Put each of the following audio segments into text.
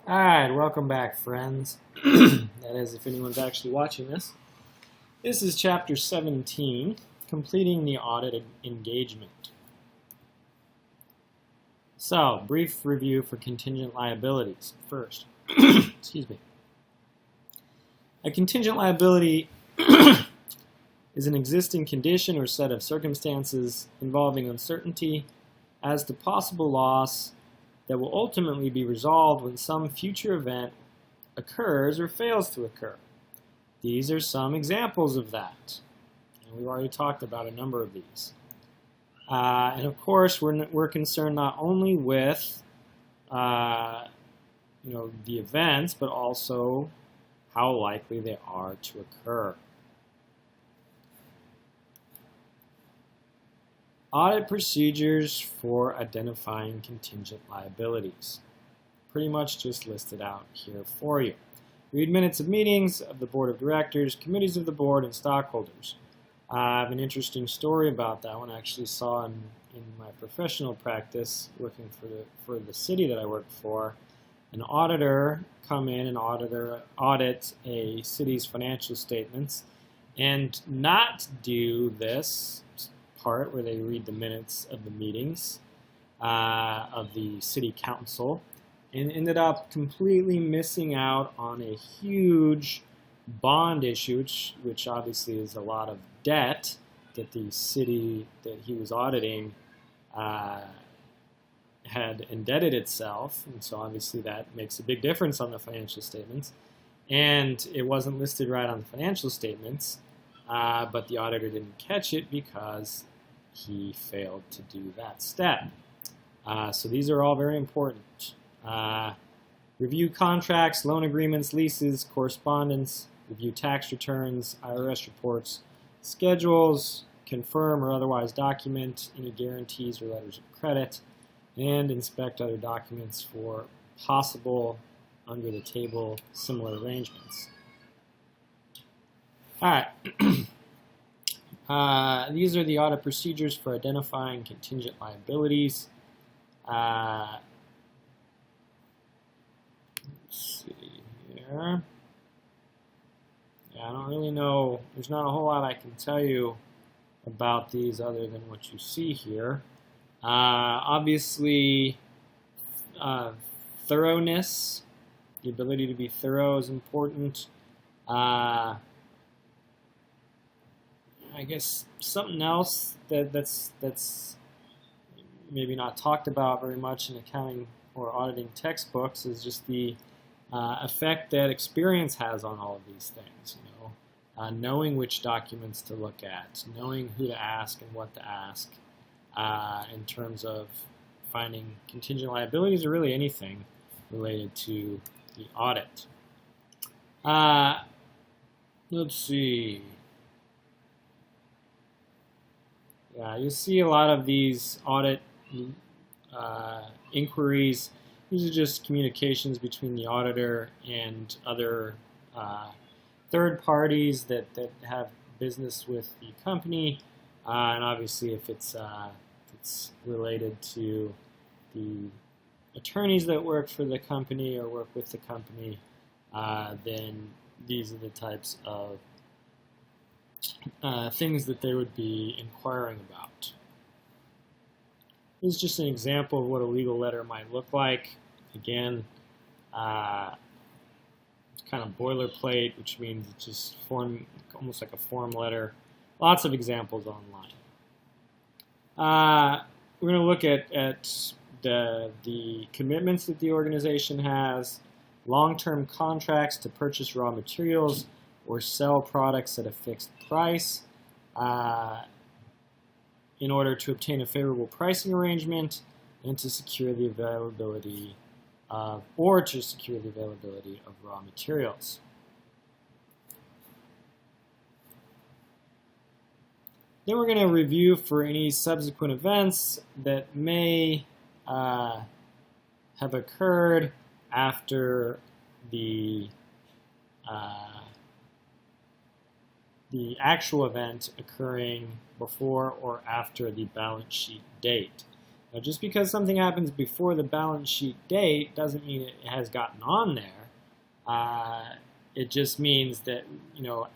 Alright, welcome back, friends. That is, if anyone's actually watching this. This is Chapter 17, Completing the Audit Engagement. So, brief review for contingent liabilities first. Excuse me. A contingent liability is an existing condition or set of circumstances involving uncertainty as to possible loss that will ultimately be resolved when some future event occurs or fails to occur. These are some examples of that. And we've already talked about a number of these. And of course, we're concerned not only with the events, but also how likely they are to occur. Audit procedures for identifying contingent liabilities. Pretty much just listed out here for you. Read minutes of meetings of the board of directors, committees of the board, and stockholders. I have an interesting story about that one I actually saw in my professional practice working for the city that I work for. An auditor come in and audit a city's financial statements and not do this part where they read the minutes of the meetings of the city council, and ended up completely missing out on a huge bond issue, which obviously is a lot of debt that the city that he was auditing had indebted itself, and so obviously that makes a big difference on the financial statements. And it wasn't listed right on the financial statements, but the auditor didn't catch it because he failed to do that step. So these are all very important. Review contracts, loan agreements, leases, correspondence, review tax returns, IRS reports, schedules, confirm or otherwise document any guarantees or letters of credit, and inspect other documents for possible under-the-table similar arrangements. All right. These are the audit procedures for identifying contingent liabilities. Let's see here. Yeah, I don't really know. There's not a whole lot I can tell you about these other than what you see here. Obviously, thoroughness, the ability to be thorough is important. I guess something else that's maybe not talked about very much in accounting or auditing textbooks is just the effect that experience has on all of these things. Knowing which documents to look at, knowing who to ask and what to ask in terms of finding contingent liabilities or really anything related to the audit. Let's see. Yeah, you see a lot of these audit inquiries. These are just communications between the auditor and other third parties that have business with the company, and obviously if it's related to the attorneys that work for the company or work with the company, then these are the types of things that they would be inquiring about. This is just an example of what a legal letter might look like. Again, it's kind of boilerplate, which means it's just almost like a form letter. Lots of examples online. We're going to look at the commitments that the organization has, long-term contracts to purchase raw materials or sell products at a fixed price in order to obtain a favorable pricing arrangement and to secure the availability of raw materials. Then we're going to review for any subsequent events that may have occurred after the actual event occurring before or after the balance sheet date. Now, just because something happens before the balance sheet date doesn't mean it has gotten on there. It just means that,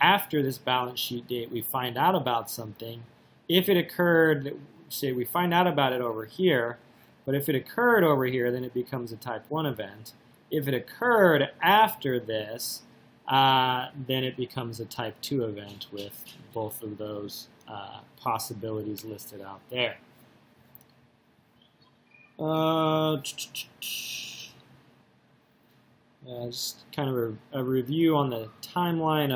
after this balance sheet date, we find out about something. If it occurred, say we find out about it over here, but if it occurred over here, then it becomes a type 1 event. If it occurred after this, then it becomes a type 2 event with both of those possibilities listed out there. Just kind of a review on the timeline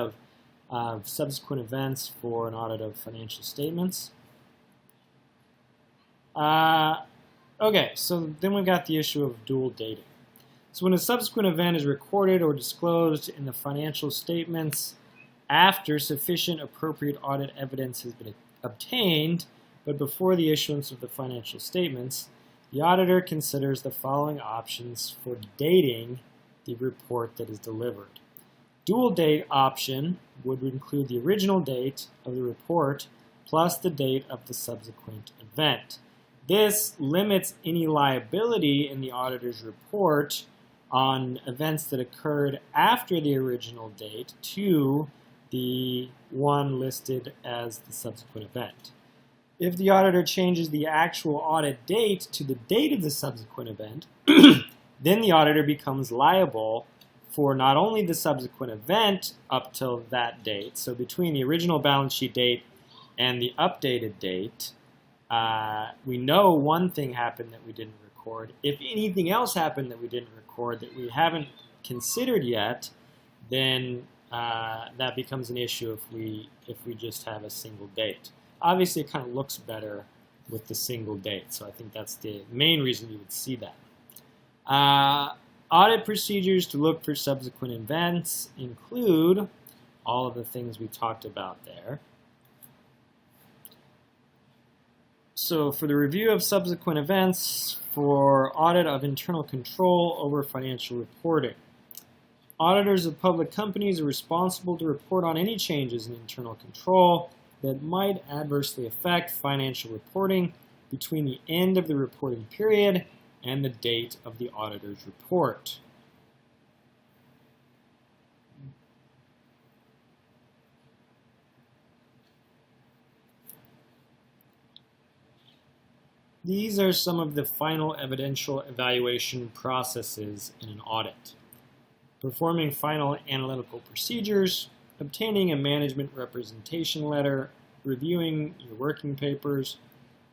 of subsequent events for an audit of financial statements. Okay, so then we've got the issue of dual dating. So when a subsequent event is recorded or disclosed in the financial statements after sufficient appropriate audit evidence has been obtained, but before the issuance of the financial statements, the auditor considers the following options for dating the report that is delivered. Dual date option would include the original date of the report plus the date of the subsequent event. This limits any liability in the auditor's report on events that occurred after the original date to the one listed as the subsequent event. If the auditor changes the actual audit date to the date of the subsequent event, then the auditor becomes liable for not only the subsequent event up till that date, so between the original balance sheet date and the updated date, we know one thing happened that we didn't record. If anything else happened that we didn't record that we haven't considered yet, then that becomes an issue if we just have a single date. Obviously, it kind of looks better with the single date, so I think that's the main reason you would see that. Audit procedures to look for subsequent events include all of the things we talked about there. So for the review of subsequent events for audit of internal control over financial reporting. Auditors of public companies are responsible to report on any changes in internal control that might adversely affect financial reporting between the end of the reporting period and the date of the auditor's report. These are some of the final evidential evaluation processes in an audit. Performing final analytical procedures, obtaining a management representation letter, reviewing your working papers,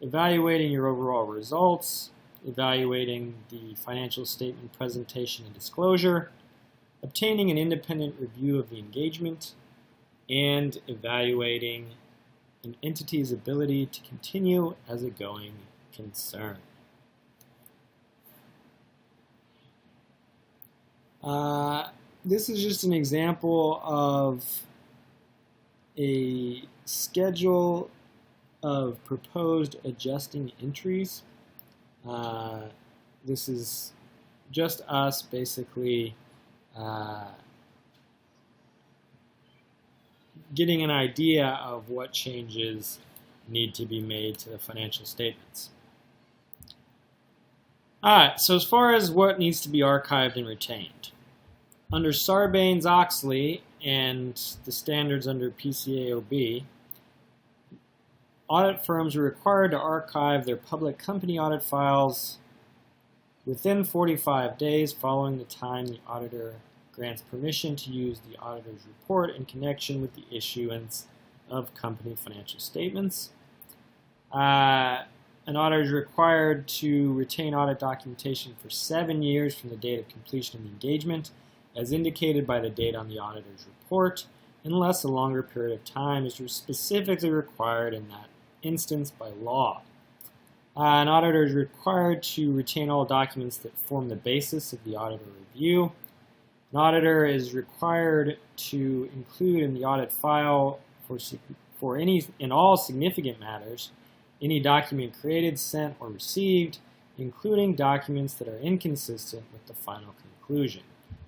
evaluating your overall results, evaluating the financial statement presentation and disclosure, obtaining an independent review of the engagement, and evaluating an entity's ability to continue as a going concern. This is just an example of a schedule of proposed adjusting entries. This is just us basically getting an idea of what changes need to be made to the financial statements. Alright, so as far as what needs to be archived and retained. Under Sarbanes-Oxley and the standards under PCAOB, audit firms are required to archive their public company audit files within 45 days following the time the auditor grants permission to use the auditor's report in connection with the issuance of company financial statements. An auditor is required to retain audit documentation for 7 years from the date of completion of the engagement, as indicated by the date on the auditor's report, unless a longer period of time is specifically required in that instance by law. An auditor is required to retain all documents that form the basis of the auditor review. An auditor is required to include in the audit file for any and all significant matters any document created, sent, or received, including documents that are inconsistent with the final conclusion.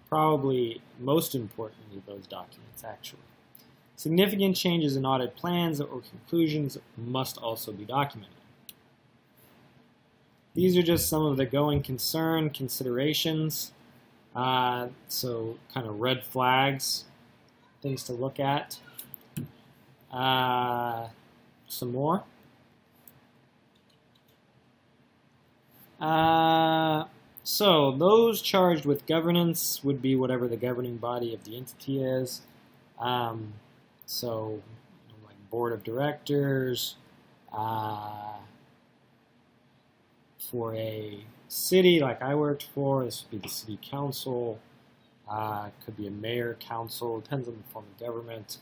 Probably most importantly, those documents actually. Significant changes in audit plans or conclusions must also be documented. These are just some of the going concern considerations. So kind of red flags, things to look at. Some more. So those charged with governance would be whatever the governing body of the entity is. So like board of directors. For a city like I worked for, this would be the city council. Could be a mayor, council, depends on the form of government.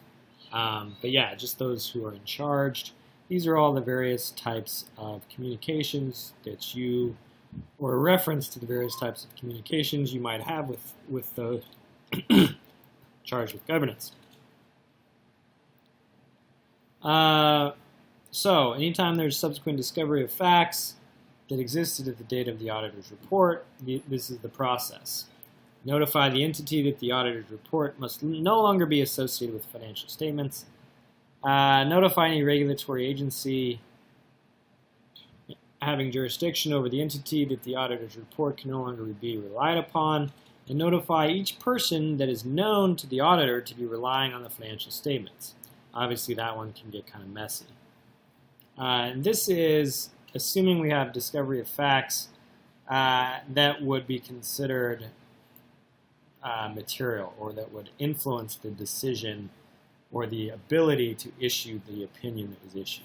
But yeah, just those who are in charge. These are all the various types of communications that you, or a reference to the various types of communications you might have with those charged with governance. So anytime there's subsequent discovery of facts that existed at the date of the auditor's report, this is the process. Notify the entity that the auditor's report must no longer be associated with financial statements. Notify any regulatory agency having jurisdiction over the entity that the auditor's report can no longer be relied upon, and notify each person that is known to the auditor to be relying on the financial statements. Obviously, that one can get kind of messy. And this is assuming we have discovery of facts that would be considered material, or that would influence the decision or the ability to issue the opinion that was issued.